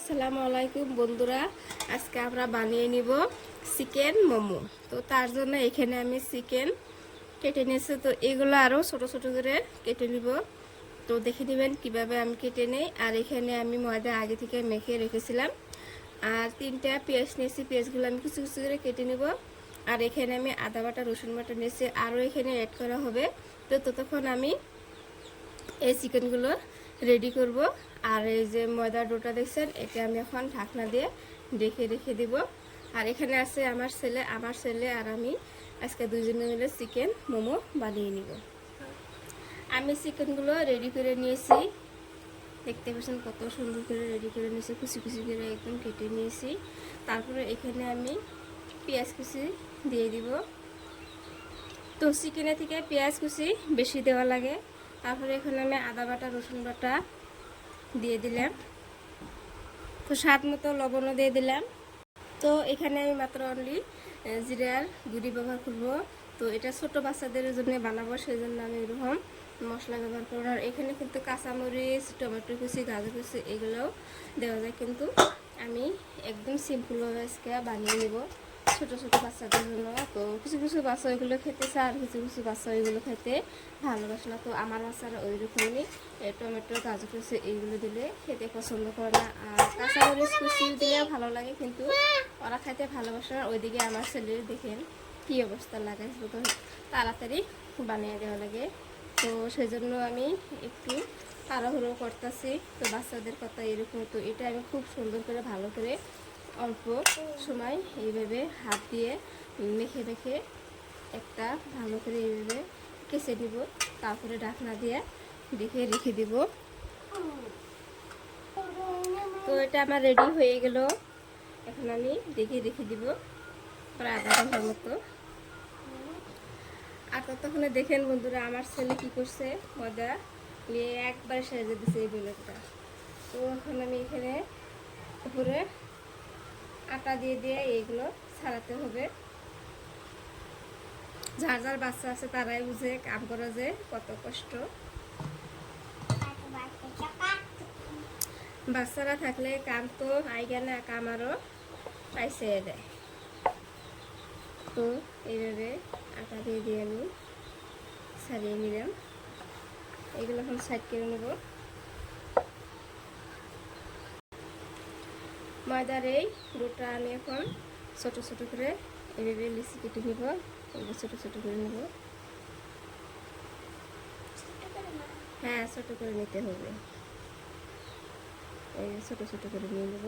আসসালামু আলাইকুম বন্ধুরা, আজকে আমরা বানিয়ে নিব চিকেন মোমো। তো তার জন্য এখানে আমি চিকেন কেটে নিয়েছি। তো এগুলো আরও ছোট ছোট করে কেটে নিব। তো দেখে নেবেন কিভাবে আমি কেটে নেই। আর এখানে আমি ময়দা আগে থেকে মেখে রেখেছিলাম। আর 3টা পেঁয়াজ নিয়েছি, পেঁয়াজগুলো আমি কিছু কিছু করে কেটে নিব। আর এখানে আমি আদা বাটা রসুন বাটা নিয়েছি, আরও এখানে অ্যাড করা হবে। তো ততক্ষণ আমি এই চিকেনগুলো রেডি করব। আর এই যে ময়দার ডোটা দেখছেন, এটা আমি এখন ঢাকনা দিয়ে রেখে দিব। আর এখানে আছে আমার ছেলে আর আমি আজকে দুজনে মিলে চিকেন মোমো বানিয়ে নিব। আমি চিকেনগুলো রেডি করে নিয়েছি, দেখতে পাচ্ছেন কত সুন্দর করে রেডি করে নিয়েছি, কুচি কুচি করে একদম কেটে নিয়েছি। তারপরে এখানে আমি পেঁয়াজ কুচি দিয়ে দিব। তো চিকেনের থেকে পেঁয়াজ কুচি বেশি দেওয়া লাগে। তারপরে এখানে আমি আদা বাটা রসুন বাটা দিয়ে দিলাম। তো স্বাদ মতো লবণও দিয়ে দিলাম। তো এখানে আমি মাত্র অনলি জিরার গুঁড়ি ব্যবহার করব। তো এটা ছোট বাচ্চাদের জন্য বানাবো, সেই জন্য আমি এরকম মশলা ব্যবহার করব। আর এখানে কিন্তু কাঁচামরিচ, টমেটো কুচি, গাজর কুচি এগুলোও দেওয়া যায়, কিন্তু আমি একদম সিম্পলভাবে আজকে বানিয়ে নেব ছোটো ছোটো বাচ্চাদের জন্য। তো কিছু কিছু বাচ্চা ওইগুলো খেতে চায়, আর কিছু কিছু বাচ্চা ওইগুলো খেতে ভালোবাসে না। তো আমার বাচ্চারা ওই রকমই টমেটো, গাজর কুচি এইগুলো দিলে খেতে পছন্দ করে না। আর কাঁচামরিচ কুচি দিলেও ভালো লাগে, কিন্তু ওরা খাইতে ভালোবাসে না। ওইদিকে আমার ছেলের দেখেন কী অবস্থা লাগাইছে, তো তাড়াতাড়ি বানিয়ে দেওয়া লাগে। তো সেই জন্য আমি একটু তাড়াহুড়ো করতেছি। তো বাচ্চাদের কথা এরকম। তো এটা আমি খুব সুন্দর করে ভালো করে অল্প সময় এইভাবে হাত দিয়ে মেখে মেখে একটা ভালো করে এইভাবে কেচে দিব। তারপরে ঢাকনা দিয়ে রেখে দিব। তো এটা আমার রেডি হয়ে গেল। এখন আমি রেখে দিব প্রায় আধা ঘন্টার মতো। আর ততক্ষণে দেখেন বন্ধুরা আমার ছেলে কি করছে, মজা নিয়ে একবারে সেজে দিছে এই বেলুনটা। তো এখন আমি এখানে উপরে আটা দিয়ে দিয়ে এইগুলো ছাড়াতে হবে। যার যার বাচ্চা আছে তারাই বুঝে কাম করা যে কত কষ্ট। বাচ্চারা থাকলে কাম তো আইগা না, কাম আরও পাইছে দেয়। তো এইভাবে আটা দিয়ে দিয়ে আমি ছাড়িয়ে নিলাম। এগুলো এখন সাইড করে নেব। ময়দার এই ডোটা আমি এখন ছোট ছোট করে এইভাবে লিচি কেটে নেব। এগুলো ছোট ছোট করে নেব। হ্যাঁ, ছোট করে নিতে হবে। এই ছোট ছোট করে নিয়ে নেব।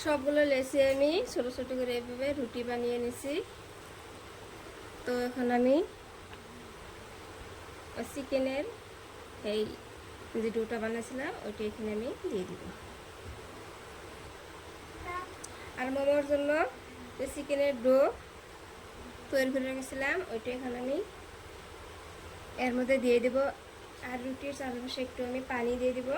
সবগুলো লেচি আমি ছোট ছোট করে এভাবে রুটি বানিয়ে নিছি। তো এখন আমি চিকেনের এই যে ডোটা বানিয়েছিলাম ওইটা এখানে আমি দিয়ে দিব। আর মোমোর জন্য যে চিকেনের ডো তৈরি করে রেখেছিলাম ওইটা এখানে আমি এর মধ্যে দিয়ে দেব। আর রুটির চারপাশে একটু আমি পানি দিয়ে দিব।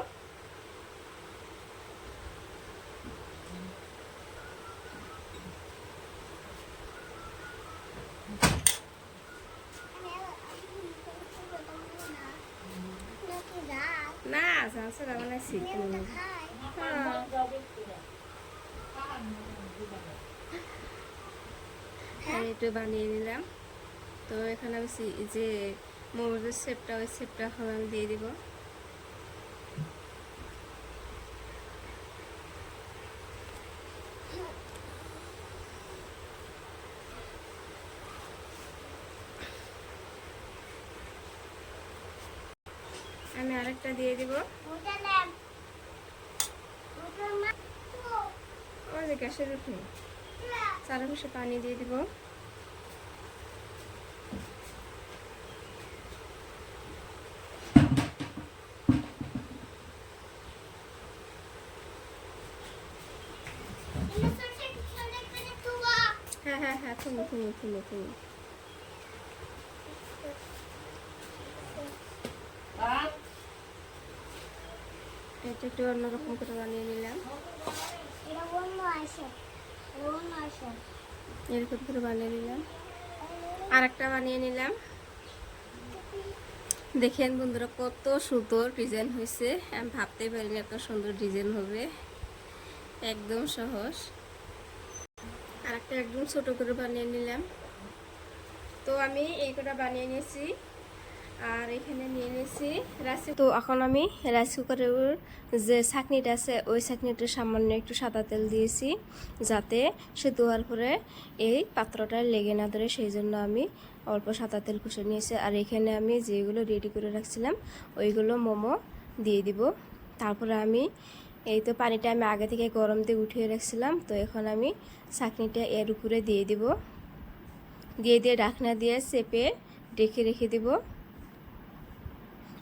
না জানছে না বানাইছি একটু বানিয়ে নিলাম। তো এখানে আমি যে মোমোজের শেপটা, ওই শেপটা এখন আমি দিয়ে দিব। আমি আরেকটা দিয়ে দিব। ওই যে গ্যাসের উঠে চারপাশে পানি দিয়ে দিব। হ্যাঁ হ্যাঁ হ্যাঁ, থুমো থুমো থুমো থুমো। এটা একটু অন্যরকম করে বানিয়ে নিলাম। এরকম করে বানিয়ে নিলাম। আর একটা বানিয়ে নিলাম। দেখেন বন্ধুরা কত সুন্দর ডিজাইন হয়েছে, আমি ভাবতেই পারিনি এত সুন্দর ডিজাইন হবে। একদম সহজ। আর একটা একদম ছোট করে বানিয়ে নিলাম। তো আমি এই কটা বানিয়ে নিয়েছি। আর এখানে নিয়ে নিয়েছি রাইস। তো এখন আমি রাইস কুকারের যে ছাঁকনিটা আছে ওই ছাঁকনিটা সামান্য একটু সাদা তেল দিয়েছি, যাতে সে ধোয়ার পরে এই পাত্রটা লেগে না ধরে, সেই জন্য আমি অল্প সাদা তেল কষে নিয়েছি। আর এখানে আমি যেগুলো রেডি করে রাখছিলাম ওইগুলো মোমো দিয়ে দিব। তারপরে আমি এই তো পানিটা আমি আগে থেকে গরম দিয়ে উঠিয়ে রাখছিলাম, তো এখন আমি ছাঁকনিটা এর উপরে দিয়ে দিব। দিয়ে ঢাকনা দিয়ে চেপে ঢেকে রেখে দিব।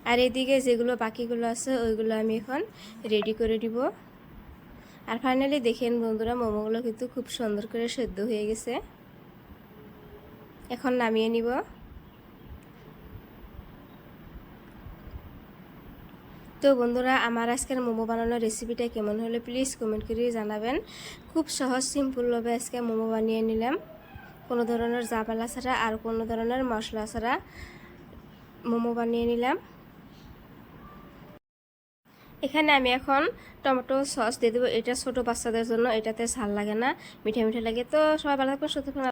আর এদিকে যেগুলো বাকিগুলো আছে ওইগুলো আমি এখন রেডি করে দিব। আর ফাইনালি দেখেন বন্ধুরা, মোমোগুলো কিন্তু খুব সুন্দর করে সেদ্ধ হয়ে গেছে। এখন নামিয়ে নিব। তো বন্ধুরা, আমার আজকের মোমো বানানোর রেসিপিটা কেমন হলো প্লিজ কমেন্ট করে জানাবেন। খুব সহজ সিম্পলভাবে আজকে মোমো বানিয়ে নিলাম, কোনো ধরনের ঝামেলা ছাড়া আর কোনো ধরনের মশলা ছাড়া মোমো বানিয়ে নিলাম। এখানে আমি এখন টমেটো সস দিয়ে দেবো। এটা ছোটো বাচ্চাদের জন্য, এটাতে ঝাল লাগে না, মিঠা মিঠা লাগে। তো সবাই ভালো থাকবেন, সুস্থ থাকবেন।